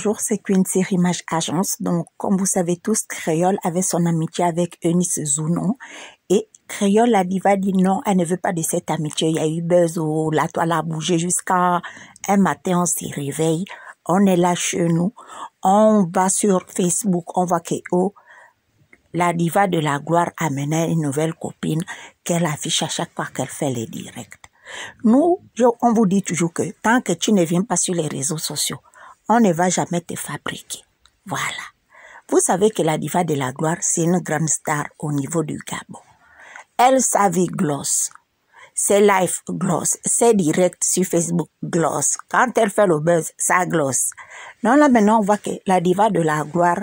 bonjour, c'est Quincy Image Agence. Donc, comme vous savez tous, Créole avait son amitié avec Eunice Zounon. Et Créole, la diva, dit non, elle ne veut pas de cette amitié. Il y a eu buzz, la toile a bougé jusqu'à un matin, on s'y réveille. On est là chez nous. On va sur Facebook, on voit que la diva de la gloire amenait une nouvelle copine qu'elle affiche à chaque fois qu'elle fait les directs. Nous, on vous dit toujours que tant que tu ne viens pas sur les réseaux sociaux, on ne va jamais te fabriquer. Voilà. Vous savez que la diva de la gloire, c'est une grande star au niveau du Gabon. Elle, sa vie gloss. Ses lives gloss. Ses directs sur Facebook gloss. Quand elle fait le buzz, ça gloss. Donc là, maintenant, on voit que la diva de la gloire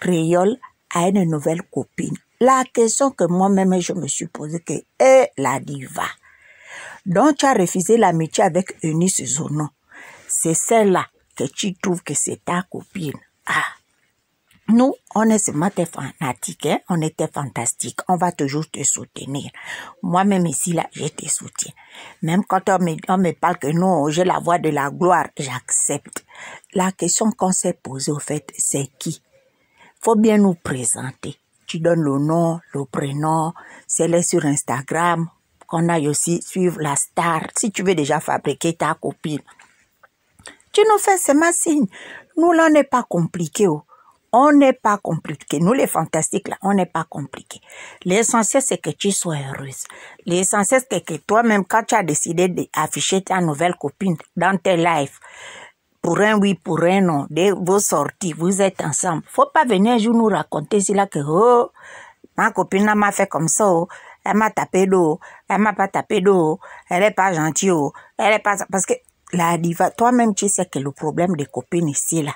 créole a une nouvelle copine. La question que moi-même, je me suis posée, que est la diva. Donc, tu as refusé l'amitié avec Eunice Zounon. C'est celle-là que tu trouves que c'est ta copine. Ah! Nous, on est seulement des fanatiques, hein? On était fantastiques. On va toujours te soutenir. Moi-même ici, là, je te soutiens. Même quand on me parle que non, j'ai la voix de la gloire, j'accepte. La question qu'on s'est posée, au fait, c'est qui? Faut bien nous présenter. Tu donnes le nom, le prénom, c'est là sur Instagram, qu'on aille aussi suivre la star. Si tu veux déjà fabriquer ta copine, tu nous fais seulement signe. Nous, là, on n'est pas compliqué. Oh. On n'est pas compliqué. Nous, les fantastiques, là, on n'est pas compliqué. L'essentiel, c'est que tu sois heureuse. L'essentiel, c'est que toi-même, quand tu as décidé d'afficher ta nouvelle copine dans tes lives, pour un oui, pour un non, dès vos sorties, vous êtes ensemble. Faut pas venir un jour nous raconter si là que, oh, ma copine m'a fait comme ça, oh, elle m'a tapé d'eau, elle m'a pas tapé d'eau, elle est pas gentille, oh, elle est pas... Parce que la diva, toi-même, tu sais que le problème des copines ici, là,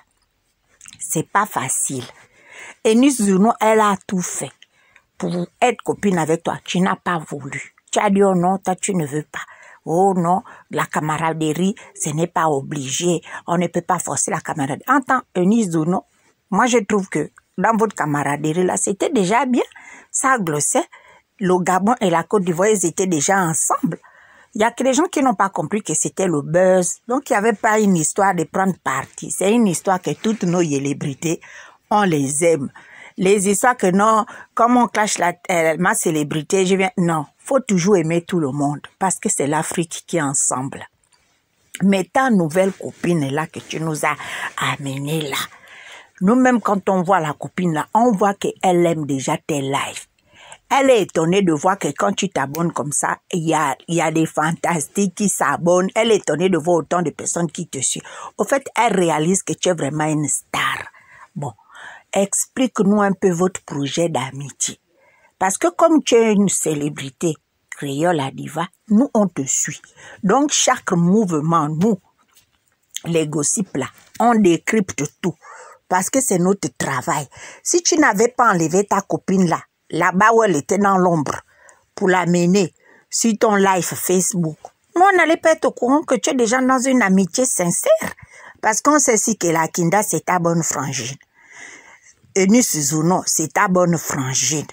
c'est pas facile. Et Eunice Zounon, elle a tout fait pour être copine avec toi. Tu n'as pas voulu. Tu as dit, oh non, toi, tu ne veux pas. Oh non, la camaraderie, ce n'est pas obligé. On ne peut pas forcer la camaraderie. En tant qu'Eunice Zounon, moi, je trouve que dans votre camaraderie, là, c'était déjà bien. Ça glossait. Le Gabon et la Côte d'Ivoire, ils étaient déjà ensemble. Il y a que des gens qui n'ont pas compris que c'était le buzz. Donc, il n'y avait pas une histoire de prendre parti. C'est une histoire que toutes nos célébrités, on les aime. Les histoires que non, comme on clash ma célébrité, je viens... Non, faut toujours aimer tout le monde parce que c'est l'Afrique qui est ensemble. Mais ta nouvelle copine là que tu nous as amenée là, nous-mêmes quand on voit la copine là, on voit qu'elle aime déjà tes lives. Elle est étonnée de voir que quand tu t'abonnes comme ça, il y a des fantastiques qui s'abonnent. Elle est étonnée de voir autant de personnes qui te suivent. Au fait, elle réalise que tu es vraiment une star. Bon, explique-nous un peu votre projet d'amitié. Parce que comme tu es une célébrité, créole la diva, nous, on te suit. Donc, chaque mouvement, nous, les gossips là, on décrypte tout. Parce que c'est notre travail. Si tu n'avais pas enlevé ta copine là, là-bas où elle était dans l'ombre, pour l'amener sur ton live Facebook, nous, on n'allait pas être au courant que tu es déjà dans une amitié sincère. Parce qu'on sait si que la Kinda, c'est ta bonne frangine. Eunice Zounon, c'est ta bonne frangine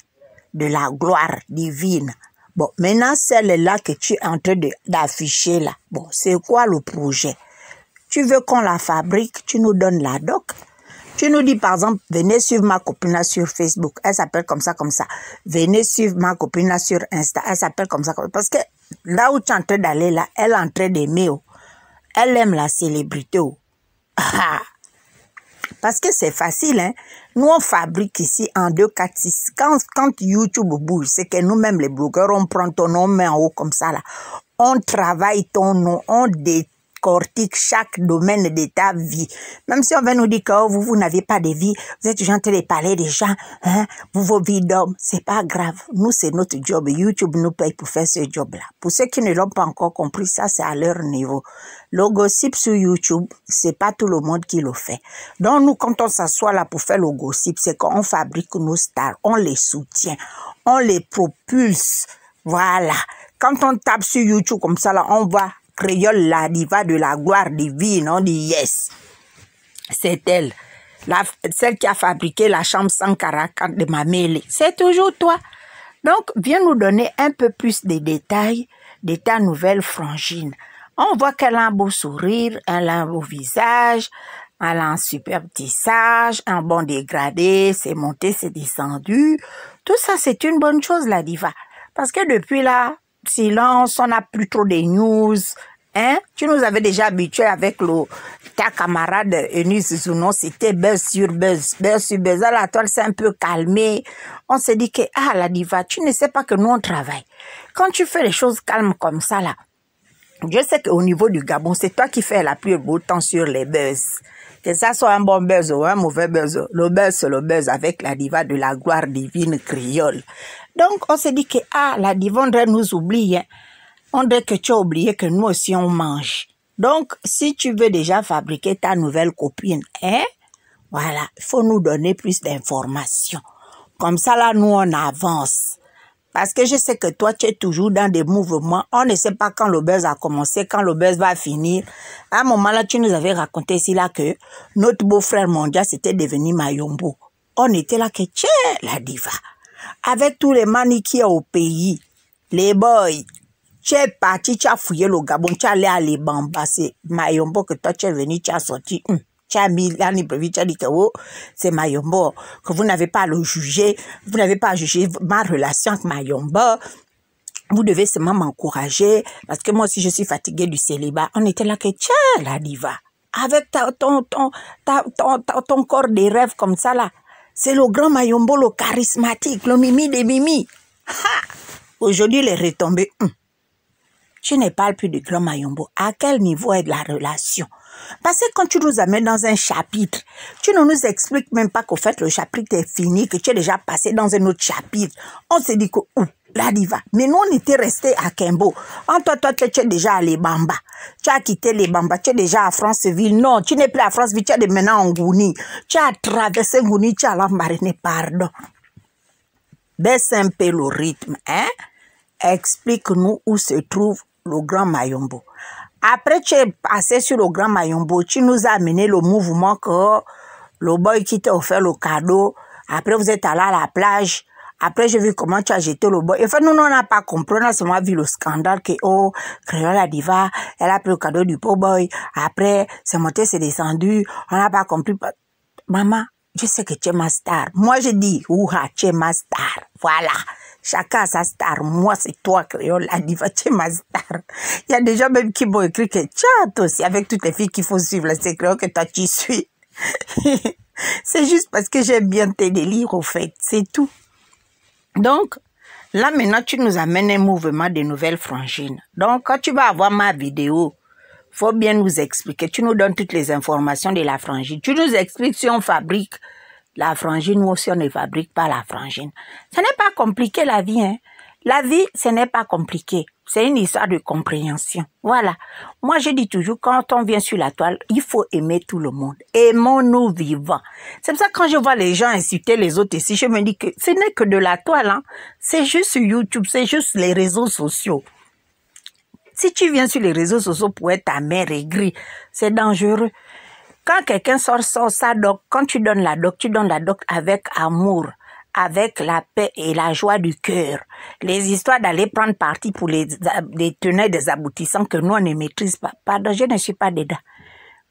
de la gloire divine. Bon, maintenant, celle-là que tu es en train d'afficher là, bon, c'est quoi le projet? Tu veux qu'on la fabrique, tu nous donnes la doc. Tu nous dis, par exemple, venez suivre ma copine sur Facebook. Elle s'appelle comme ça, comme ça. Venez suivre ma copine sur Insta. Elle s'appelle comme ça, comme ça. Parce que là où tu es en train d'aller, là, elle est en train d'aimer. Oh. Elle aime la célébrité. Oh. Parce que c'est facile. Hein? Nous, on fabrique ici en 2, 4, 6. Quand YouTube bouge, c'est que nous-mêmes, les blogueurs, on prend ton nom, on met en haut comme ça. Là. On travaille ton nom, on décortique chaque domaine de ta vie. Même si on va nous dire que oh, vous n'avez pas de vie, vous êtes toujours en train de parler des gens, hein, vos vies d'hommes, c'est pas grave. Nous, c'est notre job. YouTube nous paye pour faire ce job-là. Pour ceux qui ne l'ont pas encore compris, ça, c'est à leur niveau. Le gossip sur YouTube, c'est pas tout le monde qui le fait. Donc, nous, quand on s'assoit là pour faire le gossip, c'est qu'on fabrique nos stars, on les soutient, on les propulse. Voilà. Quand on tape sur YouTube comme ça, là, on voit Créole, la diva de la gloire divine, on dit yes. C'est elle. Celle qui a fabriqué la chambre sans caractère de ma mêlée. C'est toujours toi. Donc, viens nous donner un peu plus de détails de ta nouvelle frangine. On voit qu'elle a un beau sourire, elle a un beau visage, Elle a un superbe tissage, un bon dégradé, c'est monté, c'est descendu. Tout ça, c'est une bonne chose, la diva. Parce que depuis là, silence, on n'a plus trop de news. Hein? Tu nous avais déjà habitués avec ta camarade Eunice Zounon, c'était buzz sur buzz, buzz sur buzz. À la toile, c'est un peu calmé. On s'est dit que, la diva, tu ne sais pas que nous, on travaille. Quand tu fais les choses calmes comme ça, là, je sais qu'au niveau du Gabon, c'est toi qui fais la plus beau temps sur les buzz. Que ça soit un bon buzz ou un mauvais buzz, le buzz, c'est le buzz avec la diva de la gloire divine créole. Donc, on s'est dit que, la diva, on devrait nous oublier, hein. On dirait que tu as oublié que nous aussi on mange. Donc, si tu veux déjà fabriquer ta nouvelle copine, voilà, il faut nous donner plus d'informations. Comme ça, là, nous, on avance. Parce que je sais que toi, tu es toujours dans des mouvements. On ne sait pas quand le buzz a commencé, quand le buzz va finir. À un moment là, tu nous avais raconté ici là que notre beau-frère mondial, c'était devenu Mayombo. On était là que, tiens, la diva. Avec tous les manis qu'il y a au pays, les boys, tu es parti, tu as fouillé le Gabon, tu es allé à l'Ebamba, c'est Mayombo que toi tu es venu, tu as sorti, tu as mis l'année prévue, tu as dit que c'est Mayombo, que vous n'avez pas à le juger, vous n'avez pas à juger ma relation avec Mayombo, vous devez seulement m'encourager, parce que moi aussi je suis fatiguée du célibat. On était là que, tiens, la diva, avec ton corps des rêves comme ça là, c'est le grand Mayombo, le charismatique, le mimi des mimi. Aujourd'hui, les retombées, tu ne parles plus de grand Mayombo. À quel niveau est la relation? Parce que quand tu nous amènes dans un chapitre, tu ne nous expliques même pas qu'au fait le chapitre est fini, que tu es déjà passé dans un autre chapitre. On s'est dit que, la diva. Mais nous, on était restés à Kembo. Toi, tu es déjà à l'Ebamba. Tu as quitté l'Ebamba, tu es déjà à Franceville. Non, tu n'es plus à Franceville, tu es maintenant en Ngouni. Tu as traversé Ngouni, tu as l'embarré, pardon. Baisse un peu le rythme, hein? Explique-nous où se trouve le Grand Mayombo. Après, tu es passé sur le Grand Mayombo, tu nous as amené le mouvement que le boy qui t'a offert le cadeau. Après, vous êtes allé à la plage. Après, j'ai vu comment tu as jeté le boy. Enfin, nous, on n'a pas compris. On a seulement vu le scandale que, Créole la diva, elle a pris le cadeau du pauvre boy. Après, c'est monté, c'est descendu. On n'a pas compris. Maman, je sais que tu es ma star. Moi, je dis, tu es ma star. Voilà. Chacun a sa star. Moi, c'est toi, Créole, la diva, tu es ma star. Il y a des gens même qui m'ont écrit que, tiens, toi aussi, avec toutes les filles qu'il faut suivre, c'est Créole que toi, tu suis. C'est juste parce que j'aime bien tes délires, au fait. C'est tout. Donc, là, maintenant, tu nous amènes un mouvement de nouvelles frangines. Donc, quand tu vas avoir ma vidéo, faut bien nous expliquer. Tu nous donnes toutes les informations de la frangine. Tu nous expliques si on fabrique la frangine ou si on ne fabrique pas la frangine. Ce n'est pas compliqué la vie, hein. La vie, ce n'est pas compliqué. C'est une histoire de compréhension. Voilà. Moi, je dis toujours, quand on vient sur la toile, il faut aimer tout le monde. Aimons-nous vivants. C'est pour ça que quand je vois les gens insulter les autres ici, je me dis que ce n'est que de la toile, hein. C'est juste sur YouTube, c'est juste les réseaux sociaux. Si tu viens sur les réseaux sociaux pour être ta mère aigrie, c'est dangereux. Quand quelqu'un sort sa doc, quand tu donnes la doc avec amour, avec la paix et la joie du cœur. Les histoires d'aller prendre parti pour les tenants des aboutissants que nous, on ne maîtrise pas. Pardon, je ne suis pas dedans.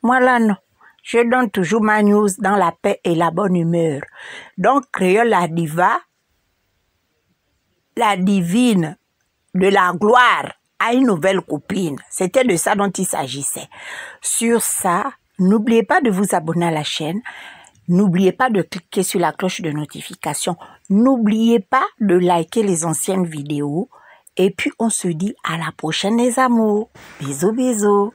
Moi, là, non. Je donne toujours ma news dans la paix et la bonne humeur. Donc, Créole la diva, la divine de la gloire, a une nouvelle copine. C'était de ça dont il s'agissait. Sur ça, n'oubliez pas de vous abonner à la chaîne. N'oubliez pas de cliquer sur la cloche de notification. N'oubliez pas de liker les anciennes vidéos. Et puis, on se dit à la prochaine les amours. Bisous, bisous.